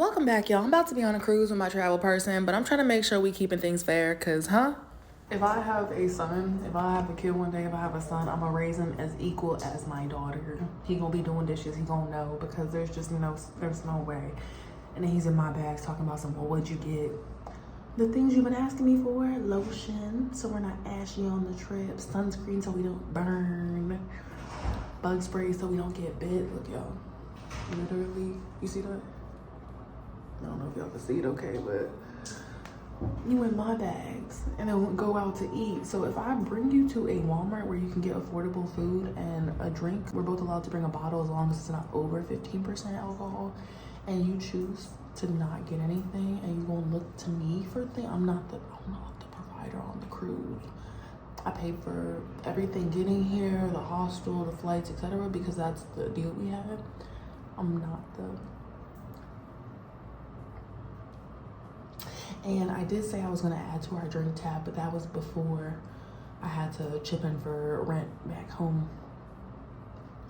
Welcome back, y'all. I'm about to be on a cruise with my travel person, but I'm trying to make sure we keeping things fair, cause if I have a son, if I have a kid one day, if I have a son, I'm gonna raise him as equal as my daughter. He gonna be doing dishes, he gonna know, because there's just there's no way. And then he's in my bags talking about well, what'd you get? The things you've been asking me for: lotion, so we're not ashy on the trip; sunscreen, so we don't burn; bug spray, so we don't get bit. Look, y'all, literally, you see that? I don't know if y'all can see it okay, but you in my bags and then go out to eat. So if I bring you to a Walmart where you can get affordable food and a drink, we're both allowed to bring a bottle as long as it's not over 15% alcohol, and you choose to not get anything and you gonna look to me for things, I'm not the provider on the cruise. I pay for everything getting here, the hostel, the flights, etc., because that's the deal we had. I'm not the... And I did say I was gonna add to our drink tab, but that was before I had to chip in for rent back home.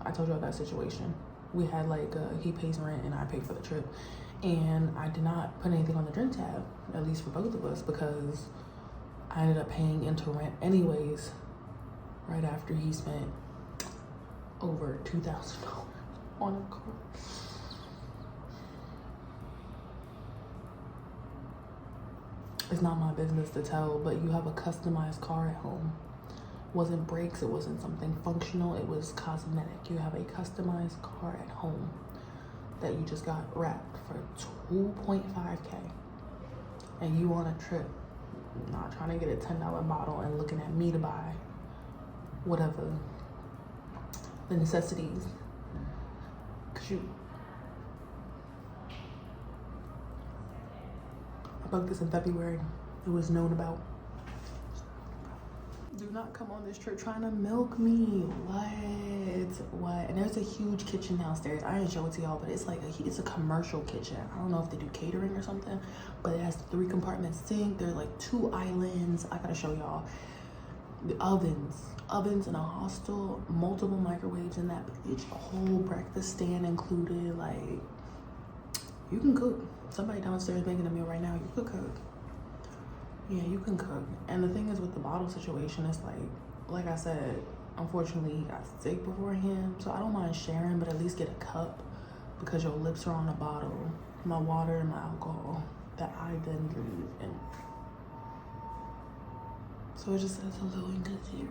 I told y'all that situation. We had he pays rent and I pay for the trip. And I did not put anything on the drink tab, at least for both of us, because I ended up paying into rent anyways, right after he spent over $2,000 on a car. It's not my business to tell, but you have a customized car at home. It wasn't brakes, it wasn't something functional, it was cosmetic. You have a customized car at home that you just got wrapped for $2.5K. And you on a trip, not trying to get a $10 bottle and looking at me to buy whatever, the necessities. Cause I booked this in February. It was known about. Do not come on this trip trying to milk me. What? And there's a huge kitchen downstairs. I didn't show it to y'all, but it's it's a commercial kitchen. I don't know if they do catering or something, but it has 3 compartment sink. There's 2 islands. I gotta show y'all. The ovens in a hostel, multiple microwaves in that bitch, a whole breakfast stand included. You can cook. Somebody downstairs making a meal right now. You could cook. Yeah, you can cook. And the thing is with the bottle situation, it's like I said, unfortunately he got sick beforehand, so I don't mind sharing, but at least get a cup, because your lips are on a bottle. My water and my alcohol that I then leave in. So it just says hello and good theory.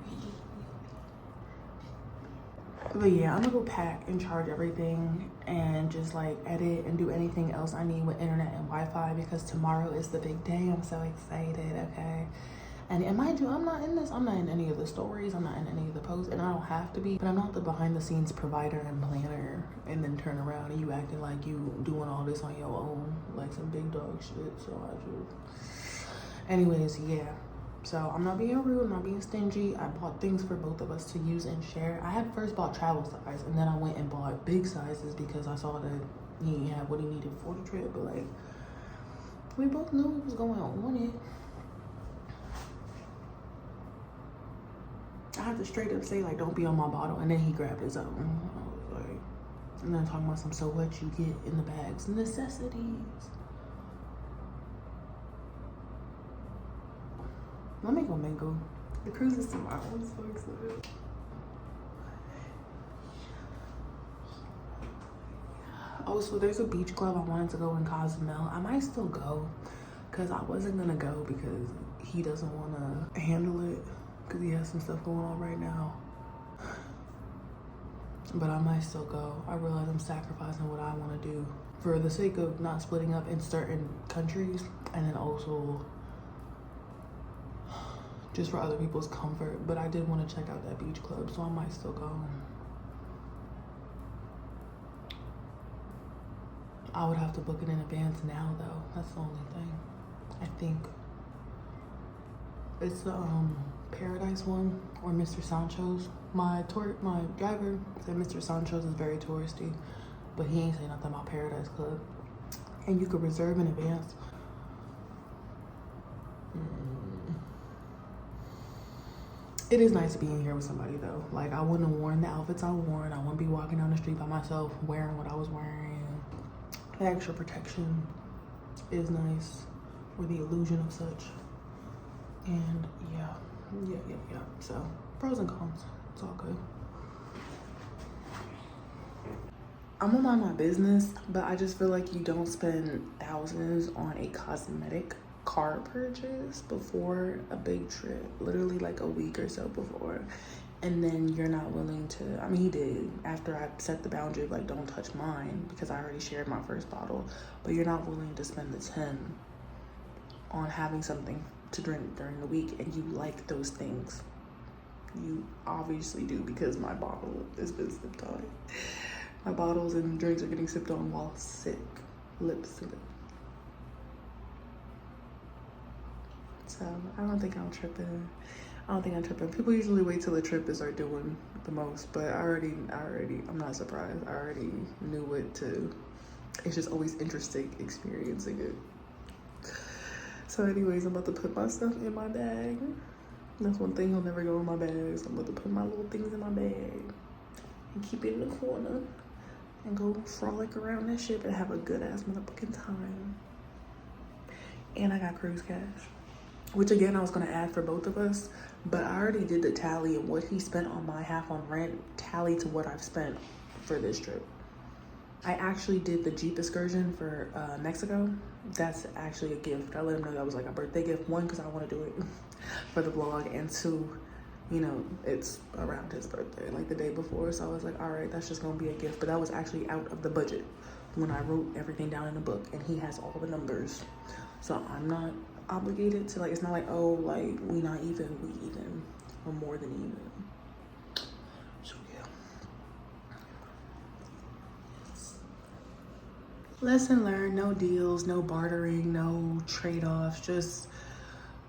But yeah, I'm gonna go pack and charge everything and just edit and do anything else I need with internet and Wi-Fi, because tomorrow is the big day. I'm so excited, okay? And mind you, I'm not in any of the stories, I'm not in any of the posts, and I don't have to be, but I'm not the behind the scenes provider and planner and then turn around and you acting like you doing all this on your own, like some big dog shit. So anyways, yeah. So I'm not being rude, I'm not being stingy. I bought things for both of us to use and share. I had first bought travel size, and then I went and bought big sizes because I saw that he didn't have what he needed for the trip. But we both knew what was going on it. I had to straight up say don't be on my bottle, and then he grabbed his own. I was and then talking about so what you get in the bags, necessities. Let me go mingle. The cruise is tomorrow. I'm so excited. Oh, so there's a beach club I wanted to go in Cozumel. I might still go, because I wasn't gonna go because he doesn't want to handle it, because he has some stuff going on right now. But I might still go. I realize I'm sacrificing what I want to do for the sake of not splitting up in certain countries, and then also just for other people's comfort. But I did want to check out that beach club, so I might still go. I would have to book it in advance now, though. That's the only thing. I think it's the Paradise one or Mr. Sancho's. My driver said Mr. Sancho's is very touristy, but he ain't saying nothing about Paradise Club. And you could reserve in advance. It is nice being here with somebody though. I wouldn't have worn the outfits I wore. I wouldn't be walking down the street by myself wearing what I was wearing. The extra protection is nice, or the illusion of such. And yeah. So pros and cons, it's all good. I'm gonna mind my business, but I just feel like you don't spend thousands on a cosmetic car purchase before a big trip, literally like a week or so before. And then you're not willing to, I mean, he did after I set the boundary of like, don't touch mine because I already shared my first bottle, but you're not willing to spend the 10 on having something to drink during the week, and you like those things. You obviously do, because my bottle has been sipped on. My bottles and drinks are getting sipped on while sick. Lip slip. So I don't think I'm tripping. People usually wait till the trip to start doing the most, but I'm not surprised. I already knew what to. It's just always interesting experiencing it. So anyways, I'm about to put my stuff in my bag. That's one thing will never go in my bag. So I'm about to put my little things in my bag and keep it in the corner and go frolic around that ship and have a good ass motherfucking time. And I got cruise cash, which again I was gonna add for both of us, but I already did the tally, and what he spent on my half on rent tally to what I've spent for this trip. I actually did the Jeep excursion for Mexico. That's actually a gift. I let him know that was like a birthday gift. One, because I want to do it for the vlog, and two, you know, it's around his birthday, like the day before. So I was like, all right, that's just gonna be a gift. But that was actually out of the budget when I wrote everything down in the book, and he has all the numbers. So I'm not obligated to, like, it's not like, oh, like, we not even, we even, or more than even. So yeah. Lesson learned, no deals, no bartering, no trade-offs, just,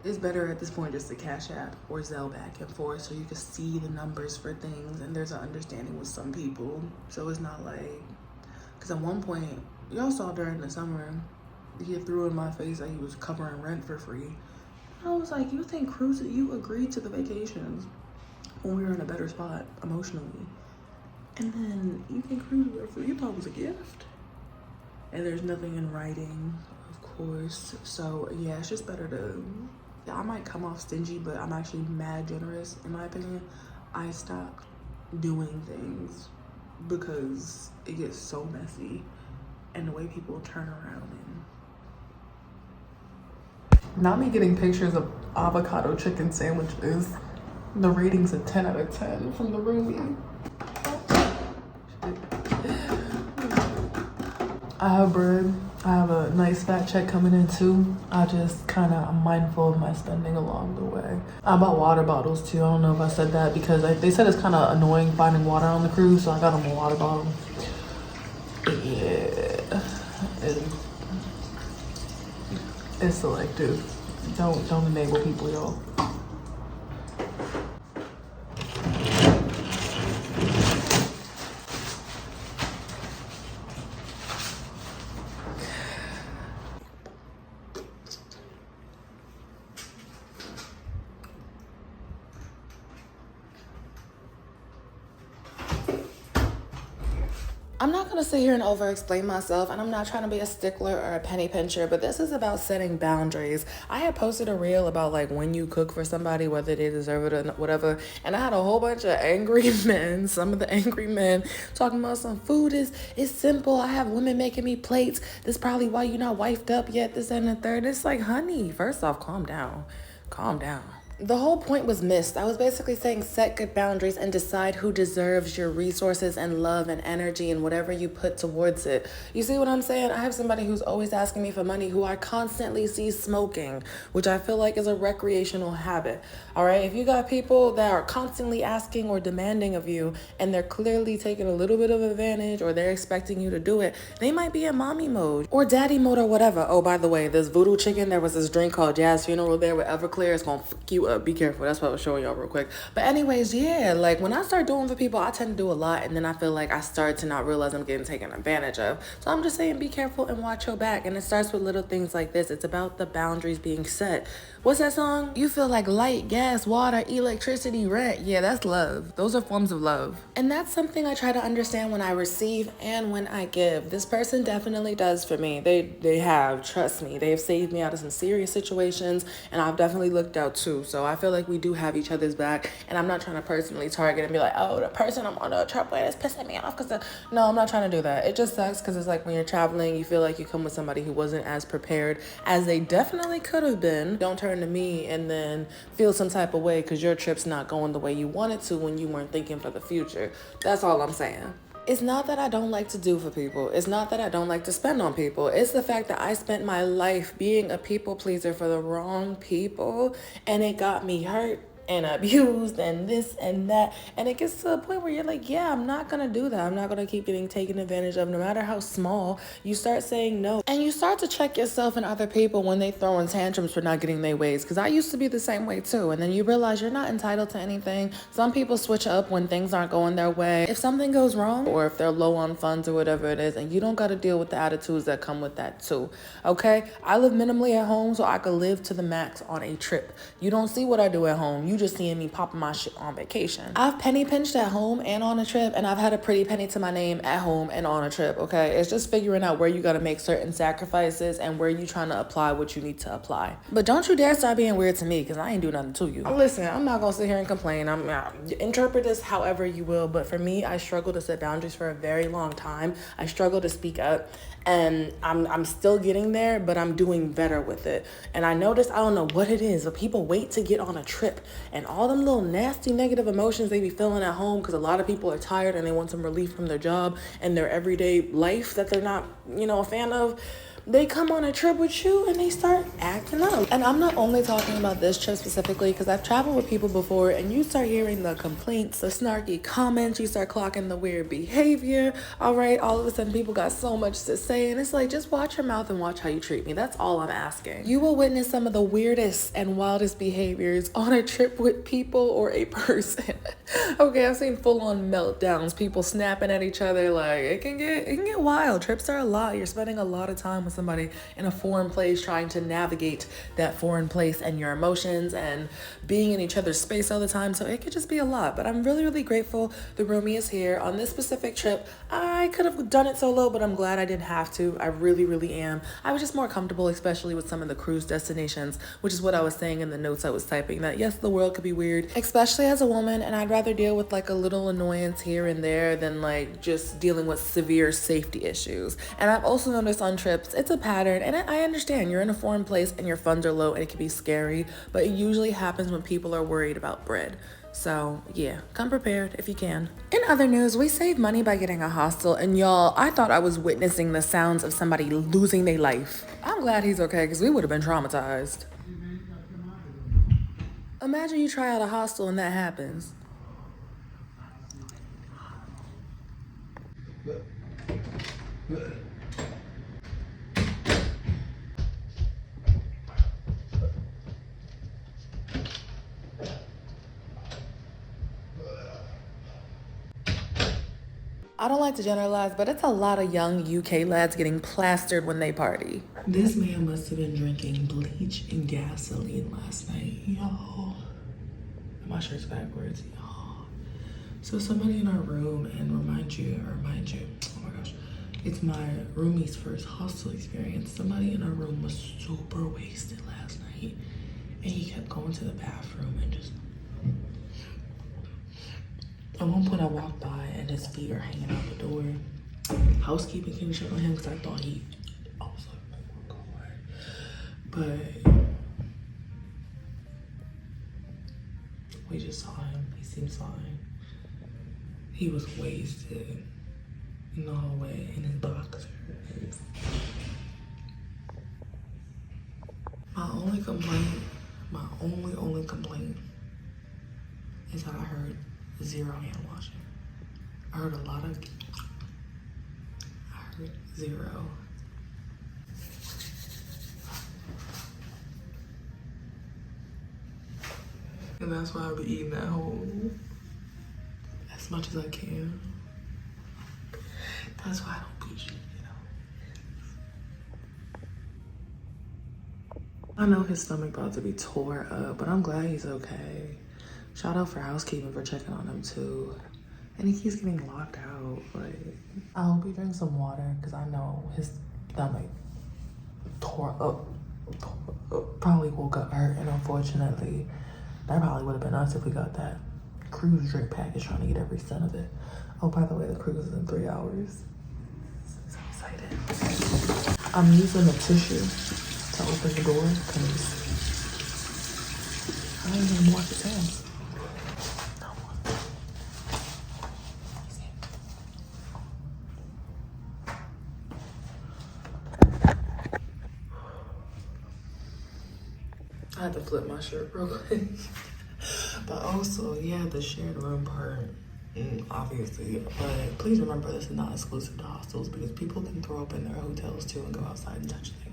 it's better at this point just to Cash App or Zelle back and forth so you can see the numbers for things, and there's an understanding with some people. So it's not like, because at one point, y'all saw during the summer, he threw in my face that he was covering rent for free. I was like, you think cruising, you agreed to the vacations when we were in a better spot emotionally, and then you think cruising for free, you thought it was a gift? And there's nothing in writing, of course. So yeah, it's just better to, I might come off stingy, but I'm actually mad generous in my opinion. I stopped doing things because it gets so messy, and the way people turn around. And not me getting pictures of avocado chicken sandwiches. The rating's a 10 out of 10 from the roomie. I have bread. I have a nice fat check coming in too. I'm mindful of my spending along the way. I bought water bottles too. I don't know if I said that because they said it's kind of annoying finding water on the cruise, so I got them a water bottle. Yeah, it's selective. Don't enable people, y'all. I'm not gonna sit here and over-explain myself, and I'm not trying to be a stickler or a penny pincher, but this is about setting boundaries. I had posted a reel about like when you cook for somebody, whether they deserve it or whatever, and I had a whole bunch of angry men, some of the angry men talking about some food is simple. I have women making me plates. This is probably why you're not wifed up yet, this and the third. It's like, honey, first off, calm down. Calm down. The whole point was missed. I was basically saying set good boundaries and decide who deserves your resources and love and energy and whatever you put towards it. You see what I'm saying? I have somebody who's always asking me for money who I constantly see smoking, which I feel like is a recreational habit. All right? If you got people that are constantly asking or demanding of you and they're clearly taking a little bit of advantage or they're expecting you to do it, they might be in mommy mode or daddy mode or whatever. Oh, by the way, this voodoo chicken, there was this drink called Jazz Funeral there with Everclear. It's going to fuck you up. Be careful. That's what I was showing y'all real quick. But anyways, yeah, like when I start doing for people, I tend to do a lot, and then I feel like I start to not realize I'm getting taken advantage of. So I'm just saying, be careful and watch your back. And it starts with little things like this. It's about the boundaries being set. What's that song? You feel like light, gas, water, electricity, rent. Yeah, that's love. Those are forms of love. And that's something I try to understand when I receive and when I give. This person definitely does for me. They have, trust me. They have saved me out of some serious situations, and I've definitely looked out too. So I feel like we do have each other's back, and I'm not trying to personally target and be like, oh, the person I'm on a trip with is pissing me off because no, I'm not trying to do that. It just sucks because it's like when you're traveling, you feel like you come with somebody who wasn't as prepared as they definitely could have been. Don't turn to me and then feel some type of way because your trip's not going the way you wanted to when you weren't thinking for the future. That's all I'm saying. It's not that I don't like to do for people. It's not that I don't like to spend on people. It's the fact that I spent my life being a people pleaser for the wrong people, and it got me hurt and abused and this and that, and it gets to a point where you're like, yeah, I'm not gonna do that. I'm not gonna keep getting taken advantage of, no matter how small. You start saying no, and you start to check yourself and other people when they throw in tantrums for not getting their ways, because I used to be the same way too. And then you realize you're not entitled to anything. Some people switch up when things aren't going their way. If something goes wrong, or if they're low on funds or whatever it is, and you don't got to deal with the attitudes that come with that too. Okay, I live minimally at home so I could live to the max on a trip. You don't see what I do at home. You just seeing me popping my shit on vacation. I've penny pinched at home and on a trip, and I've had a pretty penny to my name at home and on a trip. Okay, it's just figuring out where you got to make certain sacrifices and where you trying to apply what you need to apply. But don't you dare start being weird to me, because I ain't do nothing to you. Listen, I'm not gonna sit here and complain. Interpret this however you will, but for me, I struggle to set boundaries for a very long time. I struggle to speak up, and I'm still getting there, but I'm doing better with it. And I noticed, I don't know what it is, but people wait to get on a trip, and all them little nasty negative emotions they be feeling at home, because a lot of people are tired and they want some relief from their job and their everyday life that they're not, a fan of. They come on a trip with you and they start acting up. And I'm not only talking about this trip specifically, because I've traveled with people before, and you start hearing the complaints, the snarky comments, you start clocking the weird behavior. All right, all of a sudden people got so much to say, and it's like, just watch your mouth and watch how you treat me. That's all I'm asking. You will witness some of the weirdest and wildest behaviors on a trip with people or a person. Okay, I've seen full-on meltdowns, people snapping at each other. Like, it can get wild. Trips are a lot. You're spending a lot of time with somebody in a foreign place, trying to navigate that foreign place and your emotions and being in each other's space all the time. So it could just be a lot. But I'm really, really grateful the roomie is here. On this specific trip, I could have done it solo, but I'm glad I didn't have to. I really, really am. I was just more comfortable, especially with some of the cruise destinations, which is what I was saying in the notes I was typing, that yes, the world could be weird, especially as a woman, and I'd rather deal with like a little annoyance here and there than like just dealing with severe safety issues. And I've also noticed on trips, it's a pattern, and I understand you're in a foreign place and your funds are low and it can be scary, but it usually happens when people are worried about bread. So yeah, come prepared if you can. In other news, we saved money by getting a hostel, and y'all, I thought I was witnessing the sounds of somebody losing their life. I'm glad he's okay, because we would have been traumatized. Imagine you try out a hostel and that happens. I don't like to generalize, but it's a lot of young UK lads getting plastered when they party. This man must have been drinking bleach and gasoline last night, y'all. My shirt's backwards, y'all. So somebody in our room, and remind you, oh my gosh, it's my roomie's first hostel experience. Somebody in our room was super wasted last night, and he kept going to the bathroom and just... At one point I walked by and his feet are hanging out the door. Housekeeping came to check on him because I thought I was like, oh my God. But we just saw him. He seems fine. He was wasted in the hallway in his boxers. My only complaint is that I heard 0 hand washing. I heard 0. And that's why I be eating at home as much as I can. That's why I don't be eating, I know his stomach about to be tore up, but I'm glad he's okay. Shout out for housekeeping for checking on him too. And he keeps getting locked out. Like, I hope he drinks some water because I know his stomach tore up. Probably woke up hurt, and unfortunately, that probably would have been us if we got that cruise drink package trying to get every cent of it. Oh, by the way, the cruise is in 3 hours. So excited. I'm using a tissue to open the door because I didn't even wash his hands. I had to flip my shirt real quick. But also, yeah, the shared room part, obviously. But please remember, this is not exclusive to hostels because people can throw up in their hotels too and go outside and touch things.